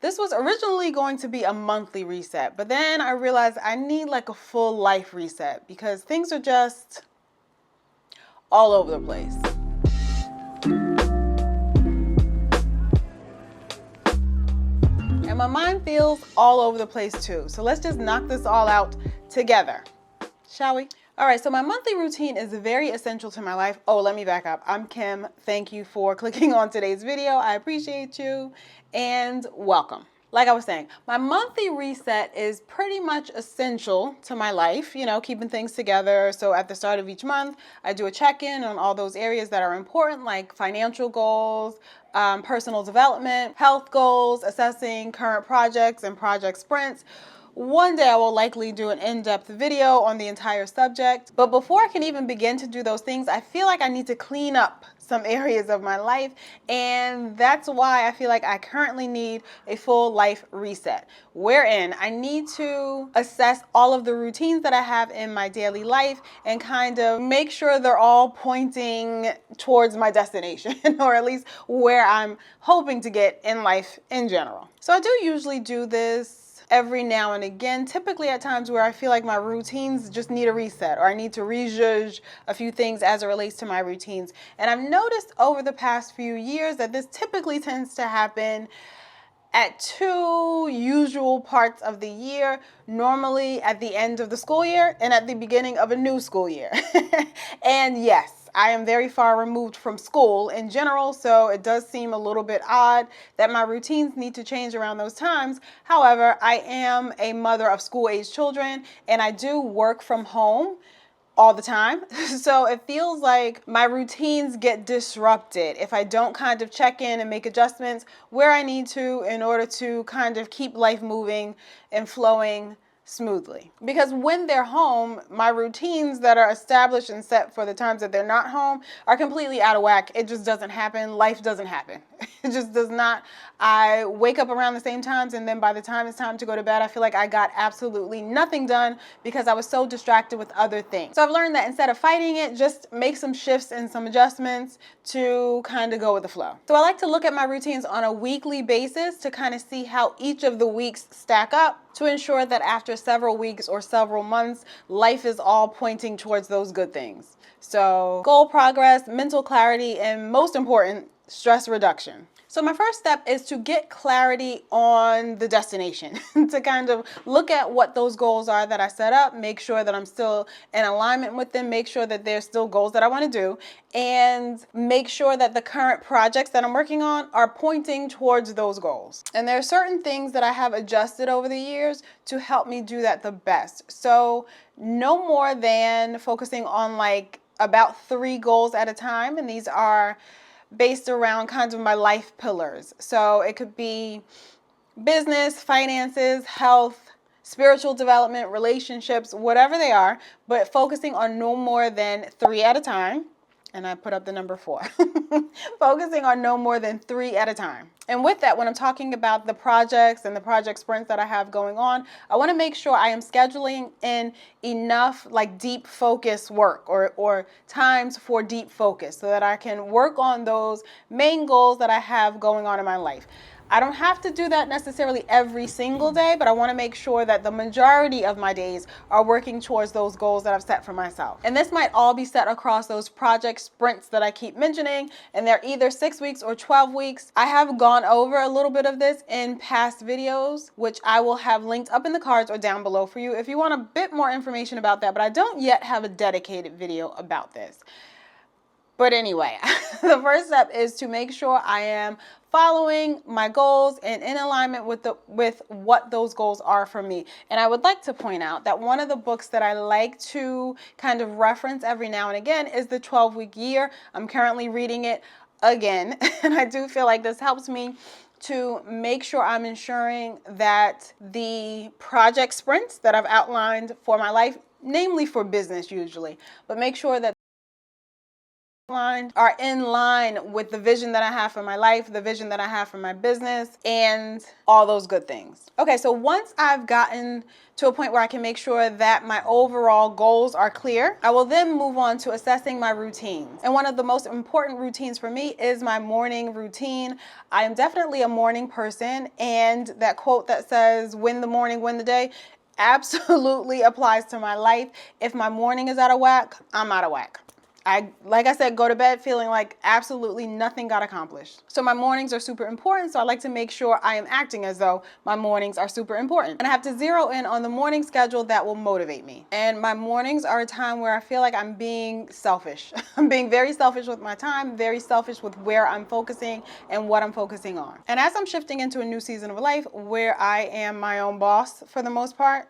This was originally going to be a monthly reset, but then I realized I need like a full life reset because things are just all over the place. And my mind feels all over the place too. So let's just knock this all out together, shall we? All right, so my monthly routine is very essential to my life. Oh, let me back up. I'm Kim. Thank you for clicking on today's video. I appreciate you and welcome. Like I was saying, my monthly reset is pretty much essential to my life, you know, keeping things together. So at the start of each month, I do a check-in on all those areas that are important, like financial goals, personal development, health goals, assessing current projects and project sprints. One day I will likely do an in-depth video on the entire subject, but before I can even begin to do those things, I feel like I need to clean up some areas of my life, and that's why I feel like I currently need a full life reset, wherein I need to assess all of the routines that I have in my daily life and kind of make sure they're all pointing towards my destination, or at least where I'm hoping to get in life in general. So I do usually do this every now and again, typically at times where I feel like my routines just need a reset, or I need to rejudge a few things as it relates to my routines. And I've noticed over the past few years that this typically tends to happen at two usual parts of the year, normally at the end of the school year and at the beginning of a new school year. And yes, I am very far removed from school in general, so it does seem a little bit odd that my routines need to change around those times. However, I am a mother of school-age children and I do work from home all the time. So it feels like my routines get disrupted if I don't kind of check in and make adjustments where I need to in order to kind of keep life moving and flowing smoothly. Because when they're home, my routines that are established and set for the times that they're not home are completely out of whack. It just doesn't happen. Life doesn't happen. It just does not. I wake up around the same times, and then by the time it's time to go to bed, I feel like I got absolutely nothing done because I was so distracted with other things. So I've learned that instead of fighting it, just make some shifts and some adjustments to kind of go with the flow. So I like to look at my routines on a weekly basis to kind of see how each of the weeks stack up, to ensure that after several weeks or several months, life is all pointing towards those good things. So goal progress, mental clarity, and most important, stress reduction. So my first step is to get clarity on the destination, to kind of look at what those goals are that I set up, make sure that I'm still in alignment with them, make sure that there's still goals that I want to do, and make sure that the current projects that I'm working on are pointing towards those goals. And there are certain things that I have adjusted over the years to help me do that the best. So no more than focusing on like about 3 goals at a time, and these are based around kind of my life pillars. So it could be business, finances, health, spiritual development, relationships, whatever they are, but focusing on no more than 3 at a time. And I put up the number 4. Focusing on no more than 3 at a time. And with that, when I'm talking about the projects and the project sprints that I have going on, I want to make sure I am scheduling in enough like deep focus work or times for deep focus so that I can work on those main goals that I have going on in my life. I don't have to do that necessarily every single day, but I want to make sure that the majority of my days are working towards those goals that I've set for myself. And this might all be set across those project sprints that I keep mentioning, and they're either 6 weeks or 12 weeks. I have gone over a little bit of this in past videos, which I will have linked up in the cards or down below for you if you want a bit more information about that, but I don't yet have a dedicated video about this. But anyway, the first step is to make sure I am following my goals and in alignment with what those goals are for me. And I would like to point out that one of the books that I like to kind of reference every now and again is the 12-Week Year. I'm currently reading it again, and I do feel like this helps me to make sure I'm ensuring that the project sprints that I've outlined for my life, namely for business usually, but make sure that are in line with the vision that I have for my life, the vision that I have for my business, and all those good things. Okay, so once I've gotten to a point where I can make sure that my overall goals are clear, I will then move on to assessing my routines. And one of the most important routines for me is my morning routine. I am definitely a morning person, and that quote that says, "Win the morning, win the day," absolutely applies to my life. If my morning is out of whack, I'm out of whack. Like I said, go to bed feeling like absolutely nothing got accomplished. So my mornings are super important, so I like to make sure I am acting as though my mornings are super important. And I have to zero in on the morning schedule that will motivate me. And my mornings are a time where I feel like I'm being selfish. I'm being very selfish with my time, very selfish with where I'm focusing and what I'm focusing on. And as I'm shifting into a new season of life where I am my own boss for the most part,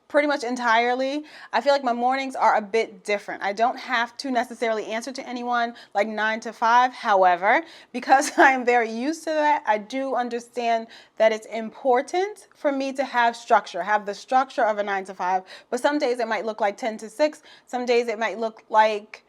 pretty much entirely, I feel like my mornings are a bit different. I don't have to necessarily answer to anyone like 9 to 5. However, because I am very used to that, I do understand that it's important for me to have structure, have the structure of a 9 to 5. But some days it might look like 10 to 6. Some days it might look like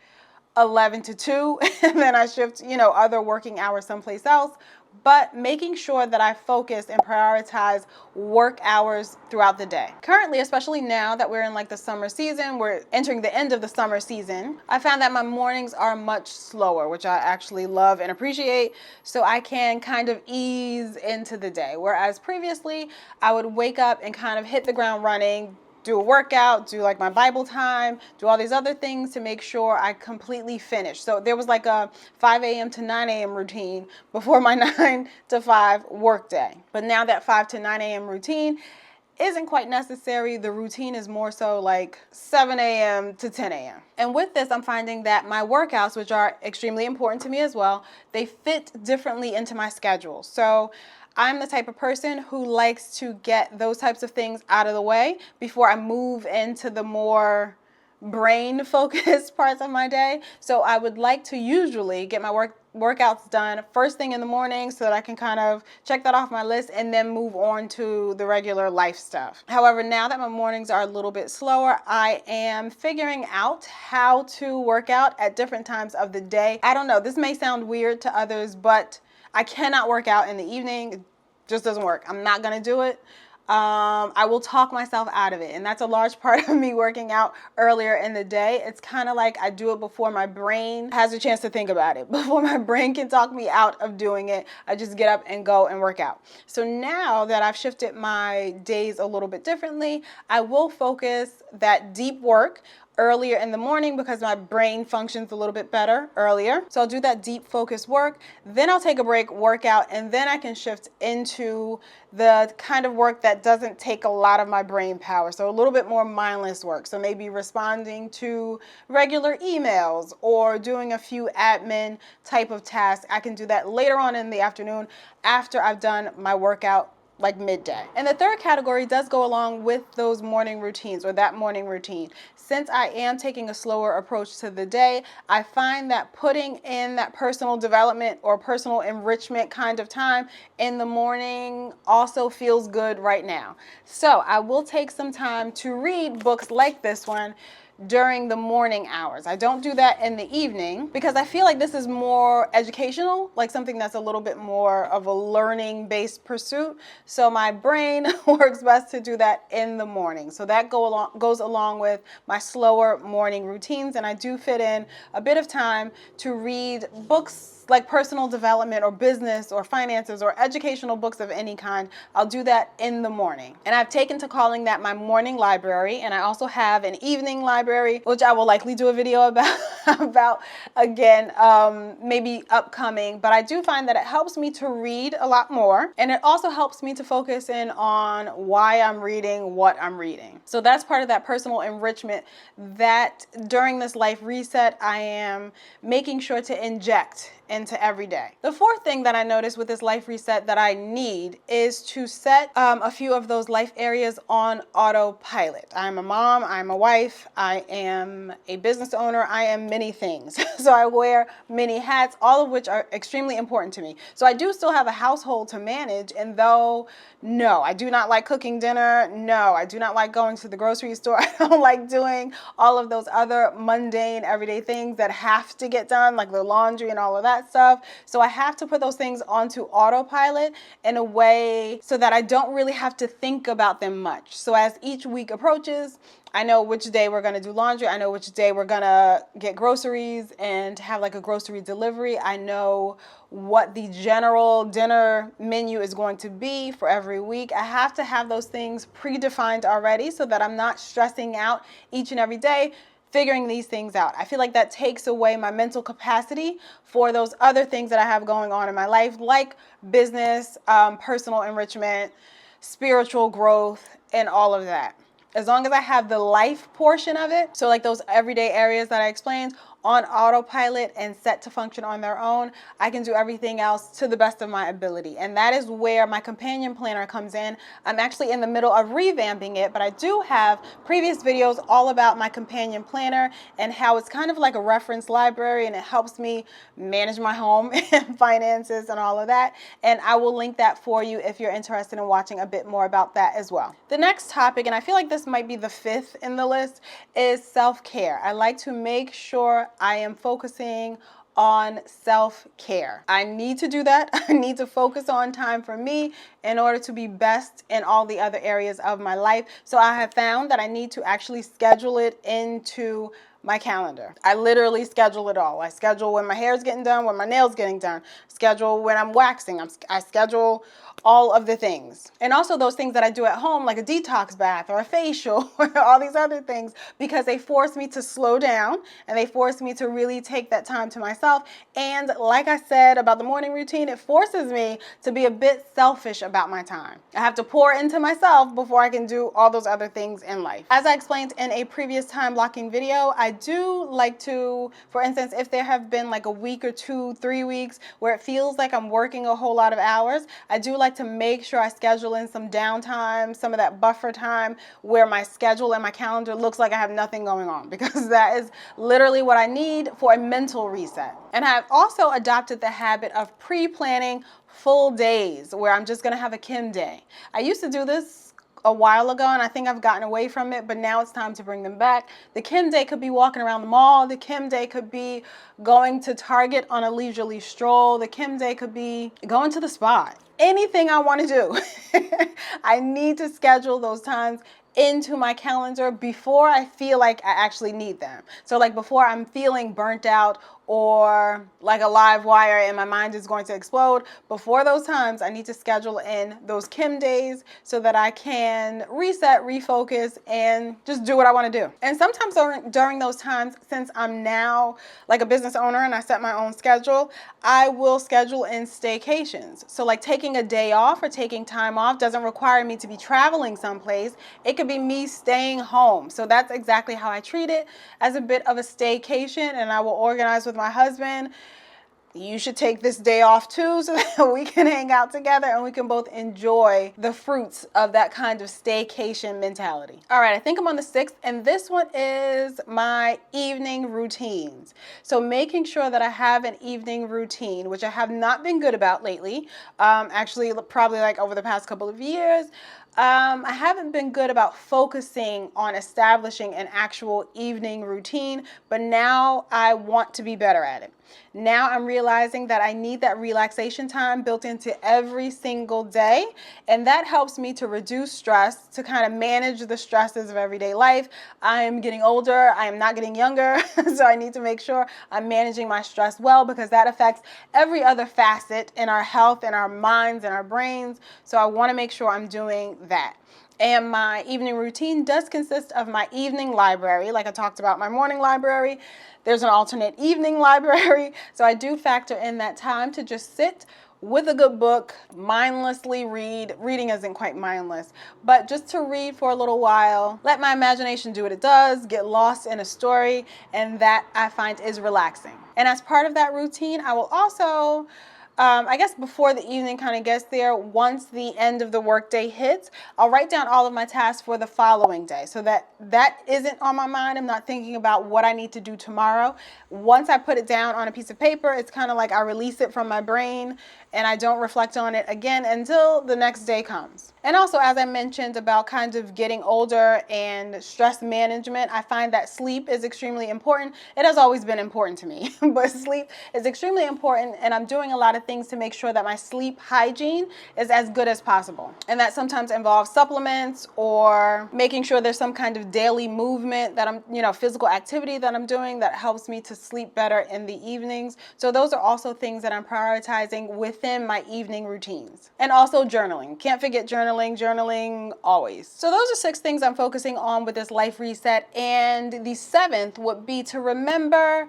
11 to 2, and then I shift, other working hours someplace else. But making sure that I focus and prioritize work hours throughout the day. Currently, especially now that we're in like the summer season, we're entering the end of the summer season, I found that my mornings are much slower, which I actually love and appreciate, so I can kind of ease into the day. Whereas previously, I would wake up and kind of hit the ground running, do a workout, do like my Bible time, do all these other things to make sure I completely finish. So there was like a 5 a.m. to 9 a.m. routine before my 9 to 5 work day. But now that 5 to 9 a.m. routine isn't quite necessary. The routine is more so like 7 a.m. to 10 a.m. And with this, I'm finding that my workouts, which are extremely important to me as well, they fit differently into my schedule. So I'm the type of person who likes to get those types of things out of the way before I move into the more brain focused parts of my day. So I would like to usually get my workouts done first thing in the morning so that I can kind of check that off my list and then move on to the regular life stuff. However, now that my mornings are a little bit slower, I am figuring out how to work out at different times of the day. I don't know, this may sound weird to others, but I cannot work out in the evening. It just doesn't work. I'm not going to do it. I will talk myself out of it. And that's a large part of me working out earlier in the day. It's kind of like I do it before my brain has a chance to think about it. Before my brain can talk me out of doing it, I just get up and go and work out. So now that I've shifted my days a little bit differently, I will focus that deep work earlier in the morning because my brain functions a little bit better earlier. So I'll do that deep focus work, then I'll take a break, work out, and then I can shift into the kind of work that doesn't take a lot of my brain power. So a little bit more mindless work. So maybe responding to regular emails or doing a few admin type of tasks. I can do that later on in the afternoon after I've done my workout, like midday. And the third category does go along with those morning routines or that morning routine. Since I am taking a slower approach to the day, I find that putting in that personal development or personal enrichment kind of time in the morning also feels good right now. So I will take some time to read books like this one during the morning hours. I don't do that in the evening because I feel like this is more educational, like something that's a little bit more of a learning-based pursuit. So my brain works best to do that in the morning. So that goes along with my slower morning routines, and I do fit in a bit of time to read books like personal development or business or finances or educational books of any kind. I'll do that in the morning. And I've taken to calling that my morning library. And I also have an evening library, which I will likely do a video about again, maybe upcoming. But I do find that it helps me to read a lot more. And it also helps me to focus in on why I'm reading, what I'm reading. So that's part of that personal enrichment that during this life reset, I am making sure to inject into every day. The fourth thing that I noticed with this life reset that I need is to set a few of those life areas on autopilot. I'm a mom, I'm a wife, I am a business owner, I am many things. So I wear many hats, all of which are extremely important to me. So I do still have a household to manage, and though, no, I do not like cooking dinner, no, I do not like going to the grocery store, I don't like doing all of those other mundane everyday things that have to get done, like the laundry and all of that stuff. So I have to put those things onto autopilot in a way so that I don't really have to think about them much. So as each week approaches, I know which day we're going to do laundry. I know which day we're going to get groceries and have like a grocery delivery. I know what the general dinner menu is going to be for every week. I have to have those things predefined already so that I'm not stressing out each and every day figuring these things out. I feel like that takes away my mental capacity for those other things that I have going on in my life, like business, personal enrichment, spiritual growth, and all of that. As long as I have the life portion of it, so like those everyday areas that I explained, on autopilot and set to function on their own, I can do everything else to the best of my ability. And that is where my companion planner comes in. I'm actually in the middle of revamping it, but I do have previous videos all about my companion planner and how it's kind of like a reference library, and it helps me manage my home and finances and all of that. And I will link that for you if you're interested in watching a bit more about that as well. The next topic, and I feel like this might be the fifth in the list, is self-care. I like to make sure I am focusing on self-care. I need to do that. I need to focus on time for me in order to be best in all the other areas of my life. So I have found that I need to actually schedule it into my calendar. I literally schedule it all. I schedule when my hair is getting done, when my nails getting done, schedule when I'm waxing. I schedule all of the things. And also those things that I do at home, like a detox bath or a facial or all these other things, because they force me to slow down and they force me to really take that time to myself. And like I said about the morning routine, it forces me to be a bit selfish about my time. I have to pour into myself before I can do all those other things in life. As I explained in a previous time blocking video, I do like to, for instance, if there have been like a week or 2, 3 weeks where it feels like I'm working a whole lot of hours, I do like to make sure I schedule in some downtime, some of that buffer time where my schedule and my calendar looks like I have nothing going on, because that is literally what I need for a mental reset. And I've also adopted the habit of pre-planning full days where I'm just going to have a Kim day. I used to do this a while ago, and I think I've gotten away from it, but now it's time to bring them back. The Kim day could be walking around the mall. The Kim day could be going to Target on a leisurely stroll. The Kim day could be going to the spa. Anything I want to do. I need to schedule those times into my calendar before I feel like I actually need them. So like before I'm feeling burnt out or like a live wire and my mind is going to explode, before those times I need to schedule in those Kim days so that I can reset, refocus, and just do what I want to do. And sometimes during those times, since I'm now like a business owner and I set my own schedule, I will schedule in staycations. So like taking a day off or taking time off doesn't require me to be traveling someplace. It could be me staying home. So that's exactly how I treat it, as a bit of a staycation, and I will organize with my husband, you should take this day off too so that we can hang out together and we can both enjoy the fruits of that kind of staycation mentality. All right, I think I'm on the 6th, and this one is my evening routines. So making sure that I have an evening routine, which I have not been good about lately, actually probably like over the past couple of years. I haven't been good about focusing on establishing an actual evening routine, but now I want to be better at it. Now I'm realizing that I need that relaxation time built into every single day, and that helps me to reduce stress, to kind of manage the stresses of everyday life. I am getting older, I am not getting younger, so I need to make sure I'm managing my stress well, because that affects every other facet in our health, in our minds, and our brains. So I want to make sure I'm doing that. And my evening routine does consist of my evening library. Like I talked about my morning library, there's an alternate evening library. So I do factor in that time to just sit with a good book, mindlessly read. Reading isn't quite mindless, but just to read for a little while, let my imagination do what it does, get lost in a story, and that I find is relaxing. And as part of that routine, I will also, I guess before the evening kind of gets there, once the end of the workday hits, I'll write down all of my tasks for the following day so that that isn't on my mind. I'm not thinking about what I need to do tomorrow. Once I put it down on a piece of paper, it's kind of like I release it from my brain and I don't reflect on it again until the next day comes. And also, as I mentioned about kind of getting older and stress management, I find that sleep is extremely important. It has always been important to me, but sleep is extremely important, and I'm doing a lot of things to make sure that my sleep hygiene is as good as possible. And that sometimes involves supplements or making sure there's some kind of daily movement that I'm, physical activity that I'm doing that helps me to sleep better in the evenings. So those are also things that I'm prioritizing within my evening routines. And also journaling. Can't forget journaling always. So those are 6 things I'm focusing on with this life reset. And the 7th would be to remember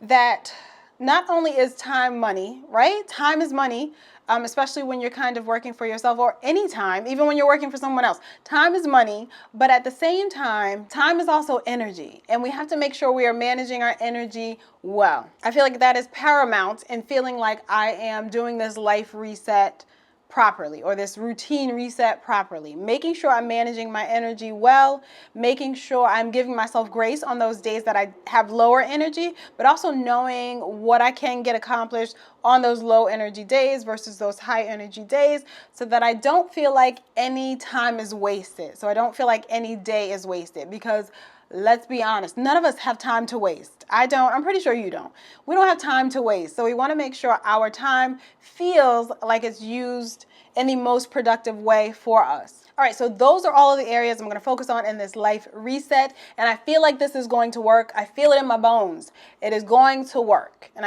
that not only is time money, right? Time is money, especially when you're kind of working for yourself or any time, even when you're working for someone else. Time is money, but at the same time, time is also energy. And we have to make sure we are managing our energy well. I feel like that is paramount in feeling like I am doing this life reset properly, or this routine reset properly, making sure I'm managing my energy well, making sure I'm giving myself grace on those days that I have lower energy, but also knowing what I can get accomplished on those low energy days versus those high energy days, so that I don't feel like any time is wasted. So I don't feel like any day is wasted, because let's be honest, none of us have time to waste. I don't, I'm pretty sure you don't. We don't have time to waste. So we want to make sure our time feels like it's used in the most productive way for us. All right, so those are all of the areas I'm going to focus on in this life reset. And I feel like this is going to work. I feel it in my bones. It is going to work. And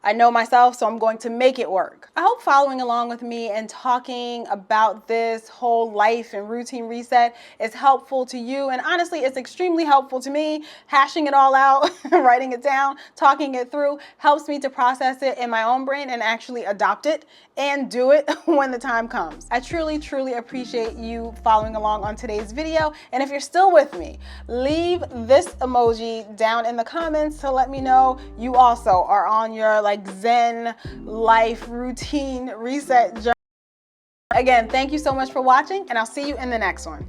I know myself, so I'm going to make it work. I hope following along with me and talking about this whole life and routine reset is helpful to you. And honestly, it's extremely helpful to me. Hashing it all out, writing it down, talking it through helps me to process it in my own brain and actually adopt it and do it when the time comes. I truly, truly appreciate you following along on today's video. And if you're still with me, leave this emoji down in the comments to let me know you also are on your Zen life routine reset journey. Again, thank you so much for watching, and I'll see you in the next one.